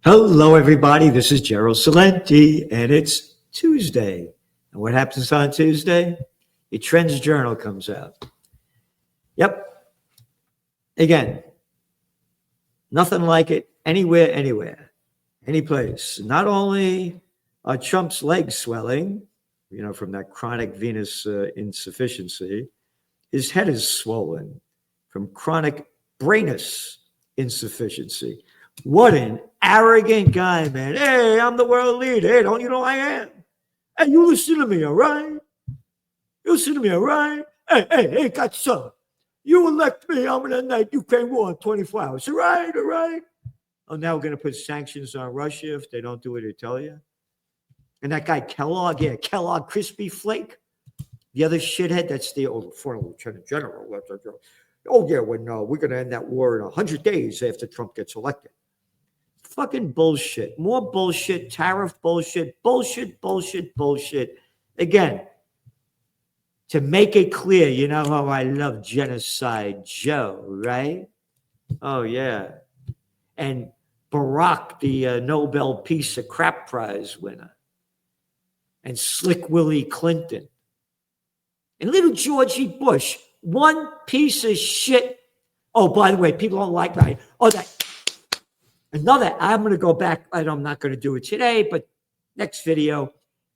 Hello, everybody. This is Gerald Salenti, and it's Tuesday. And what happens on Tuesday? Your Trends Journal comes out. Yep. Again, nothing like it anywhere, any place. Not only are Trump's legs swelling, from that chronic venous insufficiency, his head is swollen from chronic brainous insufficiency. What an arrogant guy, man. Hey, I'm the world leader. Hey, don't you know I am? Hey, you listen to me, all right? You listen to me, all right? Hey, Gaza. You elect me. I'm going to end Ukraine war in 24 hours. All right? Oh, now we're going to put sanctions on Russia if they don't do what they tell you. And that guy Kellogg, Kellogg Crispy Flake. The other shithead, that's the old former lieutenant general. Oh, yeah, when we're going to end that war in 100 days after Trump gets elected. Fucking bullshit. More bullshit, tariff bullshit. Again, to make it clear, you know how I love Genocide Joe, right? Oh, yeah. And Barack, the Nobel Peace of Crap Prize winner. And Slick Willie Clinton. And little Georgie Bush, one piece of shit. Oh, by the way, people don't like that. Oh, that. Another, I'm going to go back, and I'm not going to do it today, but next video,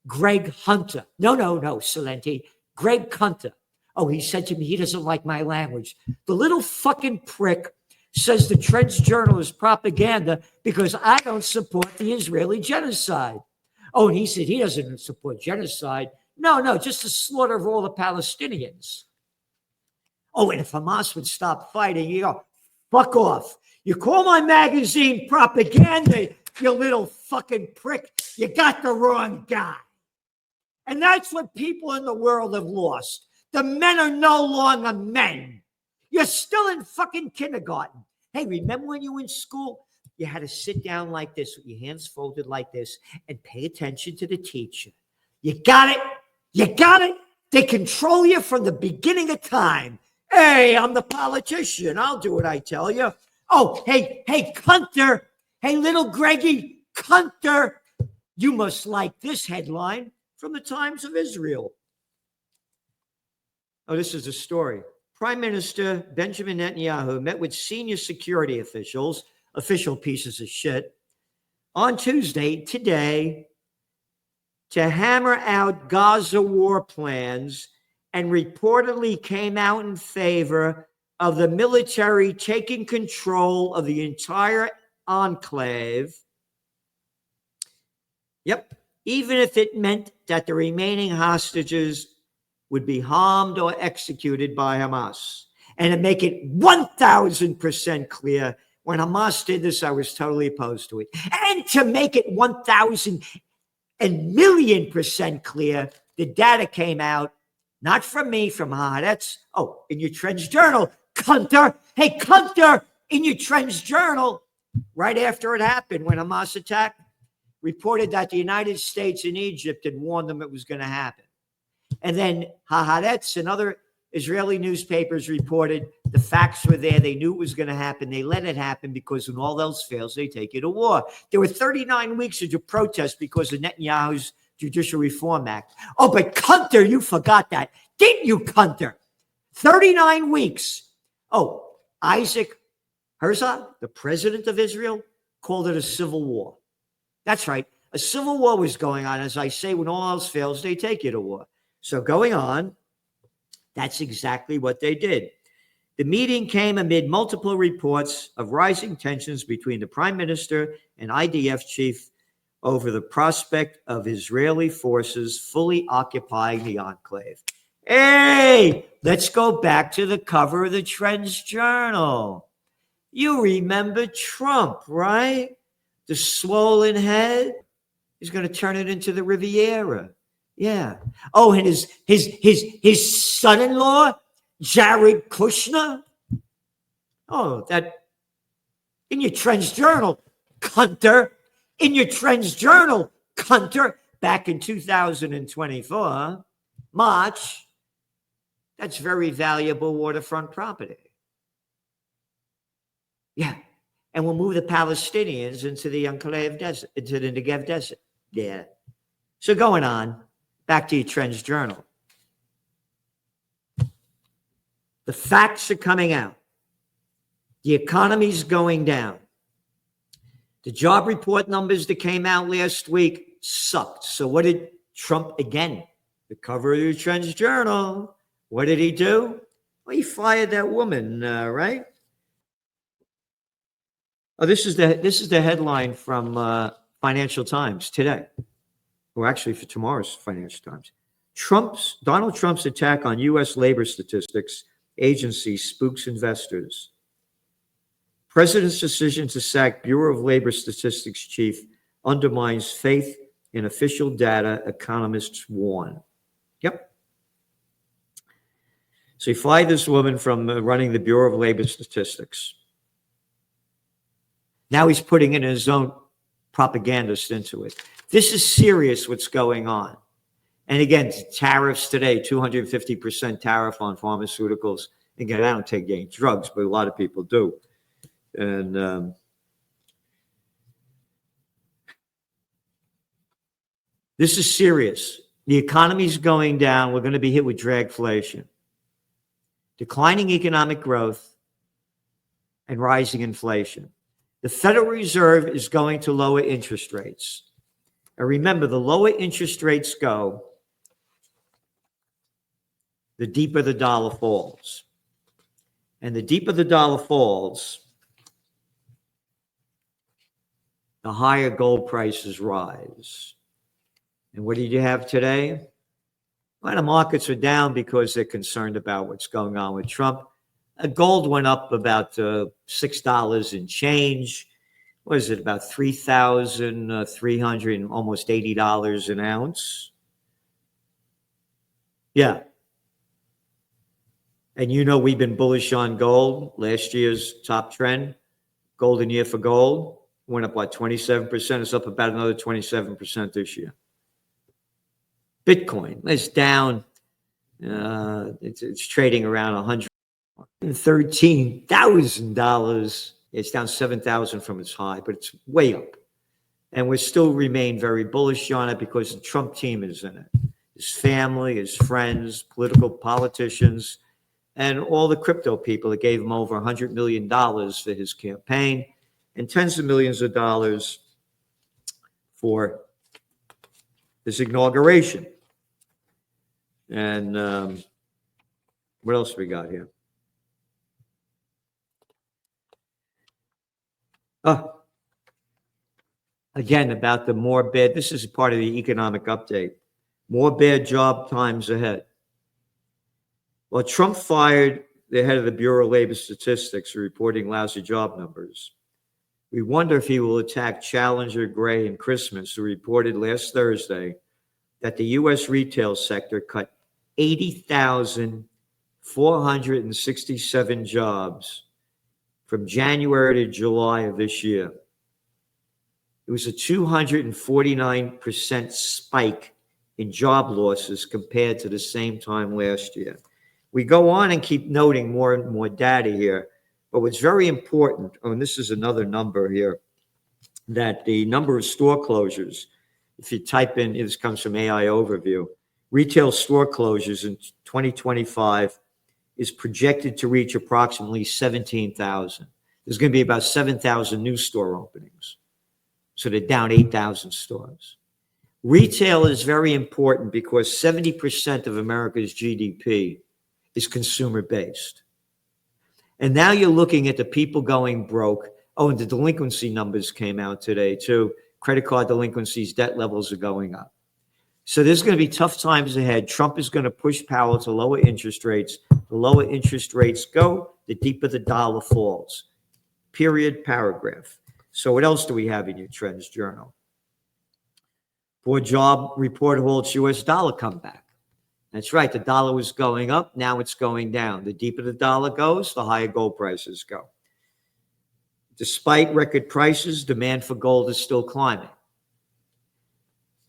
Greg Hunter. No, Salenti. Greg Hunter. Oh, he said to me, he doesn't like my language. The little fucking prick says the Trends Journal is propaganda because I don't support the Israeli genocide. Oh, and he said he doesn't support genocide. No, just the slaughter of all the Palestinians. Oh, and if Hamas would stop fighting, you go, fuck off. You call my magazine propaganda, you little fucking prick. You got the wrong guy. And that's what people in the world have lost. The men are no longer men. You're still in fucking kindergarten. Hey, remember when you were in school? You had to sit down like this with your hands folded like this and pay attention to the teacher. You got it? They control you from the beginning of time. Hey, I'm the politician. I'll do what I tell you. Oh, hey, Cunter. Hey, little Greggy, Cunter. You must like this headline from the Times of Israel. Oh, this is a story. Prime Minister Benjamin Netanyahu met with senior security officials, official pieces of shit, on Tuesday, today, to hammer out Gaza war plans and reportedly came out in favor of the military taking control of the entire enclave. Yep. Even if it meant that the remaining hostages would be harmed or executed by Hamas. And to make it 1,000% clear, when Hamas did this, I was totally opposed to it. And to make it 1,000,000,000% clear, the data came out, not from me, from Haaretz. Oh, in your Trends Journal, Cunter. Hey, Cunter, in your Trends Journal, right after it happened, when Hamas attacked, reported that the United States and Egypt had warned them it was going to happen. And then Haaretz and other Israeli newspapers reported the facts were there. They knew it was going to happen. They let it happen because when all else fails, they take you to war. There were 39 weeks of protest because of Netanyahu's Judicial Reform Act. Oh, but Cunter, you forgot that. Didn't you, Cunter? 39 weeks. Oh, Isaac Herzog, the president of Israel, called it a civil war. That's right. A civil war was going on. As I say, when all else fails, they take you to war. So going on, that's exactly what they did. The meeting came amid multiple reports of rising tensions between the prime minister and IDF chief over the prospect of Israeli forces fully occupying the enclave. Hey, let's go back to the cover of the Trends Journal. You remember Trump, right? The swollen head. He's going to turn it into the Riviera. Yeah. Oh, and his son-in-law, Jared Kushner. Oh, that in your Trends Journal, Cunter. In your Trends Journal, Cunter. Back in 2024, March. That's very valuable waterfront property. Yeah. and we'll move the Palestinians into the Enclave Desert, into the Negev Desert. Yeah. So going on, back to your Trends Journal. The facts are coming out. The economy's going down. The job report numbers that came out last week sucked. So what did Trump, again, the cover of the Trends Journal, what did he do? Well, he fired that woman, right? Oh, this is the headline from Financial Times today, or actually for tomorrow's Financial Times. Donald Trump's attack on U.S. labor statistics agency spooks investors. President's decision to sack Bureau of Labor Statistics chief undermines faith in official data, economists warn. Yep. So he fired this woman from running the Bureau of Labor Statistics. Now he's putting in his own propagandist into it. This is serious what's going on. And again, tariffs today, 250% tariff on pharmaceuticals. Again, I don't take any drugs, but a lot of people do. And this is serious. The economy's going down. We're going to be hit with dragflation, declining economic growth, and rising inflation. The Federal Reserve is going to lower interest rates. And remember, the lower interest rates go, the deeper the dollar falls. And the deeper the dollar falls, the higher gold prices rise. And what did you have today? Well, the markets are down because they're concerned about what's going on with Trump. Gold went up about $6 and change. What is it, about $3,300 and almost $80 an ounce? Yeah. And you know we've been bullish on gold. Last year's top trend, golden year for gold, went up, what, 27%? It's up about another 27% this year. Bitcoin, it's down. It's trading around $113,000. It's down $7,000 from its high, but it's way up. And we still remain very bullish on it because the Trump team is in it. His family, his friends, political politicians, and all the crypto people that gave him over $100 million for his campaign and tens of millions of dollars for his inauguration. And what else we got here? Again, about the more bad, this is part of the economic update. More bad job times ahead. Well, Trump fired the head of the Bureau of Labor Statistics for reporting lousy job numbers. We wonder if he will attack Challenger, Gray, and Christmas, who reported last Thursday that the U.S. retail sector cut 80,467 jobs from January to July of this year. It was a 249% spike in job losses compared to the same time last year. We go on and keep noting more and more data here, but what's very important, and this is another number here, that the number of store closures, if you type in, this comes from AI Overview, retail store closures in 2025 is projected to reach approximately 17,000. There's going to be about 7,000 new store openings. So they're down 8,000 stores. Retail is very important because 70% of America's GDP is consumer-based. And now you're looking at the people going broke. Oh, and the delinquency numbers came out today too. Credit card delinquencies, debt levels are going up. So there's going to be tough times ahead. Trump is going to push Powell to lower interest rates. The lower interest rates go, the deeper the dollar falls. Period, paragraph. So what else do we have in your Trends Journal? Poor job report halts U.S. dollar comeback. That's right. The dollar was going up. Now it's going down. The deeper the dollar goes, the higher gold prices go. Despite record prices, demand for gold is still climbing.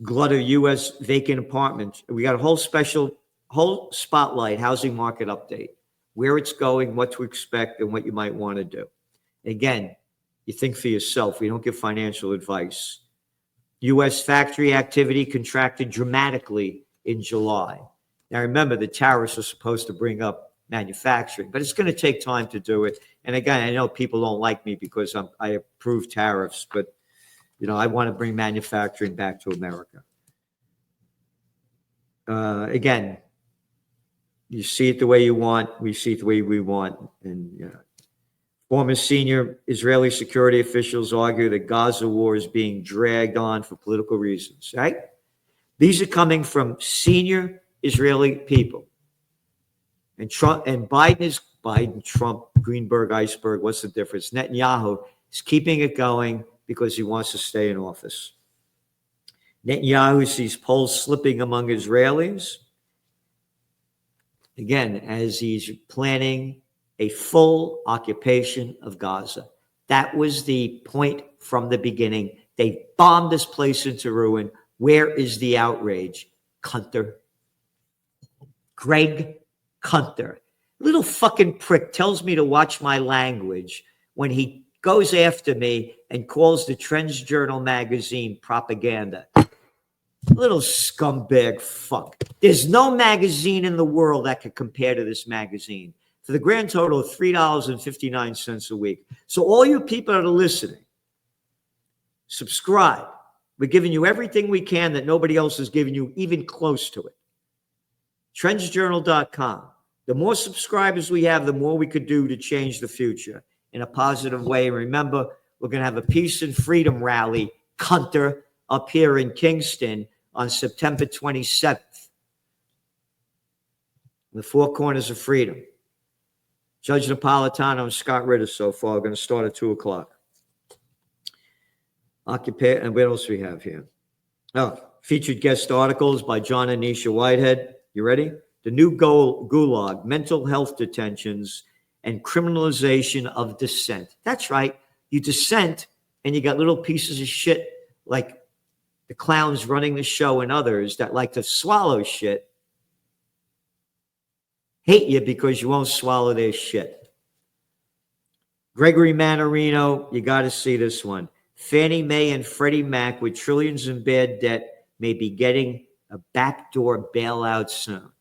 Glut of U.S. vacant apartments. We got a whole spotlight housing market update, where it's going, what to expect, and what you might want to do. Again, You think for yourself. We don't give financial advice. U.S. factory activity contracted dramatically in July. Now, remember, the tariffs are supposed to bring up manufacturing, but it's going to take time to do it. And again, I know people don't like me because I approve tariffs, but I want to bring manufacturing back to America. Again, you see it the way you want. We see it the way we want. And former senior Israeli security officials argue that Gaza war is being dragged on for political reasons, right? These are coming from senior Israeli people. And Trump and Biden, Trump, Greenberg, iceberg, what's the difference? Netanyahu is keeping it going because he wants to stay in office. Netanyahu sees polls slipping among Israelis, again, as he's planning a full occupation of Gaza. That was the point from the beginning. They bombed this place into ruin. Where is the outrage? Cunter. Greg Cunter. Little fucking prick tells me to watch my language when he goes after me and calls the Trends Journal magazine propaganda. Little scumbag fuck. There's no magazine in the world that could compare to this magazine for the grand total of $3.59 a week. So all you people that are listening, subscribe. We're giving you everything we can that nobody else is giving you, even close to it. Trendsjournal.com. The more subscribers we have, the more we could do to change the future in a positive way. And remember, we're going to have a peace and freedom rally, Cunter, up here in Kingston on September 27th. The Four Corners of Freedom. Judge Napolitano and Scott Ritter so far are going to start at 2 o'clock. And what else we have here? Oh, featured guest articles by John and Nisha Whitehead. You ready? The new gulag, mental health detentions, and criminalization of dissent. That's right. You dissent, and you got little pieces of shit like the clowns running the show and others that like to swallow shit, hate you because you won't swallow their shit. Gregory Mannarino, you got to see this one. Fannie Mae and Freddie Mac with trillions in bad debt may be getting a backdoor bailout soon.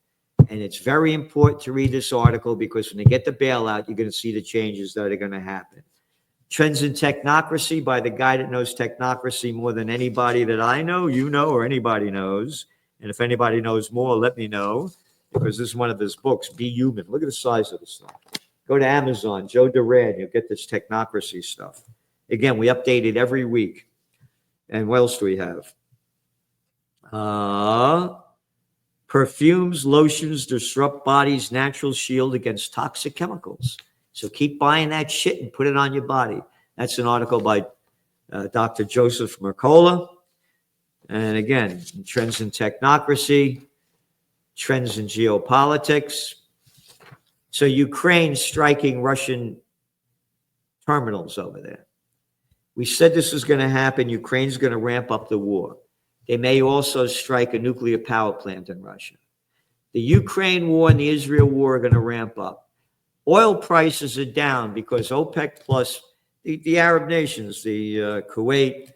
And it's very important to read this article because when they get the bailout, you're going to see the changes that are going to happen. Trends in Technocracy by the guy that knows technocracy more than anybody that I know, or anybody knows. And if anybody knows more, let me know, because this is one of his books, Be Human. Look at the size of this thing. Go to Amazon, Joe Duran, you'll get this technocracy stuff. Again, we update it every week. And what else do we have? Perfumes, lotions disrupt body's natural shield against toxic chemicals. So keep buying that shit and put it on your body. That's an article by Dr. Joseph Mercola. And again, trends in technocracy, trends in geopolitics. So Ukraine striking Russian terminals over there. We said this was going to happen. Ukraine's going to ramp up the war. They may also strike a nuclear power plant in Russia. The Ukraine war and the Israel war are going to ramp up. Oil prices are down because OPEC plus the Arab nations, the Kuwait,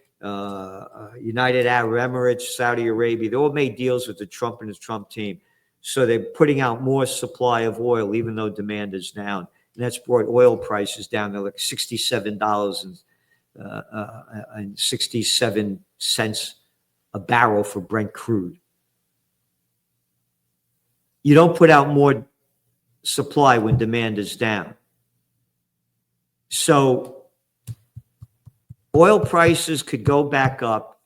United Arab Emirates, Saudi Arabia, they all made deals with the Trump and his Trump team. So they're putting out more supply of oil, even though demand is down. And that's brought oil prices down to like $67.67 a barrel for Brent crude. You don't put out more supply when demand is down. So oil prices could go back up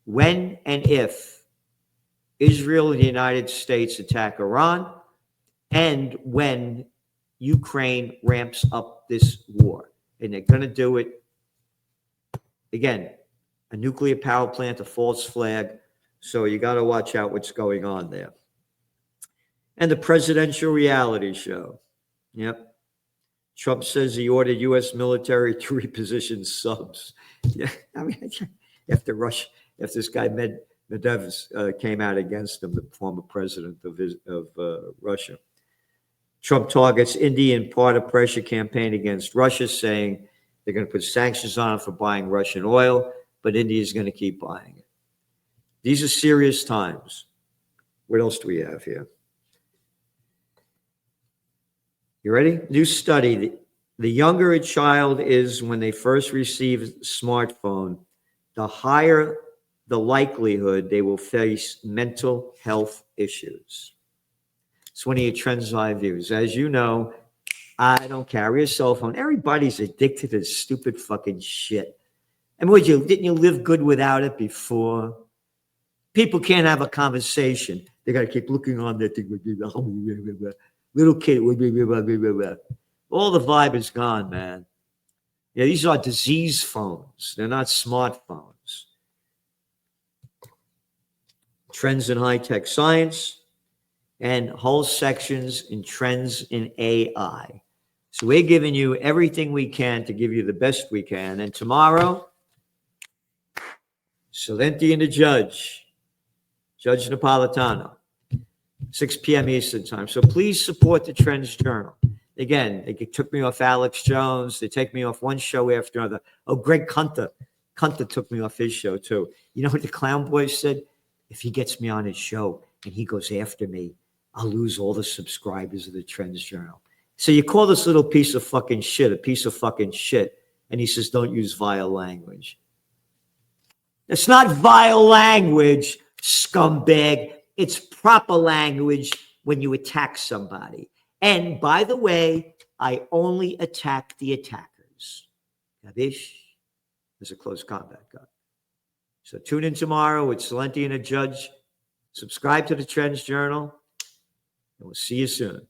when and if Israel and the United States attack Iran and when Ukraine ramps up this war. And they're going to do it, again, a nuclear power plant, a false flag. So you got to watch out what's going on there. And the presidential reality show. Yep. Trump says he ordered U.S. military to reposition subs. Yeah, I mean, after this guy Medvedev came out against him, the former president of Russia. Trump targets Indian part of pressure campaign against Russia, saying They're going to put sanctions on it for buying Russian oil, but India is going to keep buying it. These are serious times. What else do we have here? You ready? New study. The younger a child is when they first receive a smartphone, the higher the likelihood they will face mental health issues. It's one of your trends I views. As you know, I don't carry a cell phone. Everybody's addicted to this stupid fucking shit. And didn't you live good without it before? People can't have a conversation. They got to keep looking on their thing. Little kid. All the vibe is gone, man. Yeah, these are disease phones. They're not smartphones. Trends in high-tech science and whole sections in trends in AI. So we're giving you everything we can to give you the best we can. And tomorrow, Salenti and the Judge Napolitano, 6 p.m. Eastern time. So please support the Trends Journal. Again, they took me off Alex Jones. They take me off one show after another. Oh, Greg Kunter. Kunter took me off his show too. You know what the Clown Boy said? If he gets me on his show and he goes after me, I'll lose all the subscribers of the Trends Journal. So you call this little piece of fucking shit a piece of fucking shit, and he says, don't use vile language. It's not vile language, scumbag. It's proper language when you attack somebody. And by the way, I only attack the attackers. Gabish? There's a close combat guy. So tune in tomorrow with Salenti and a Judge. Subscribe to the Trends Journal, and we'll see you soon.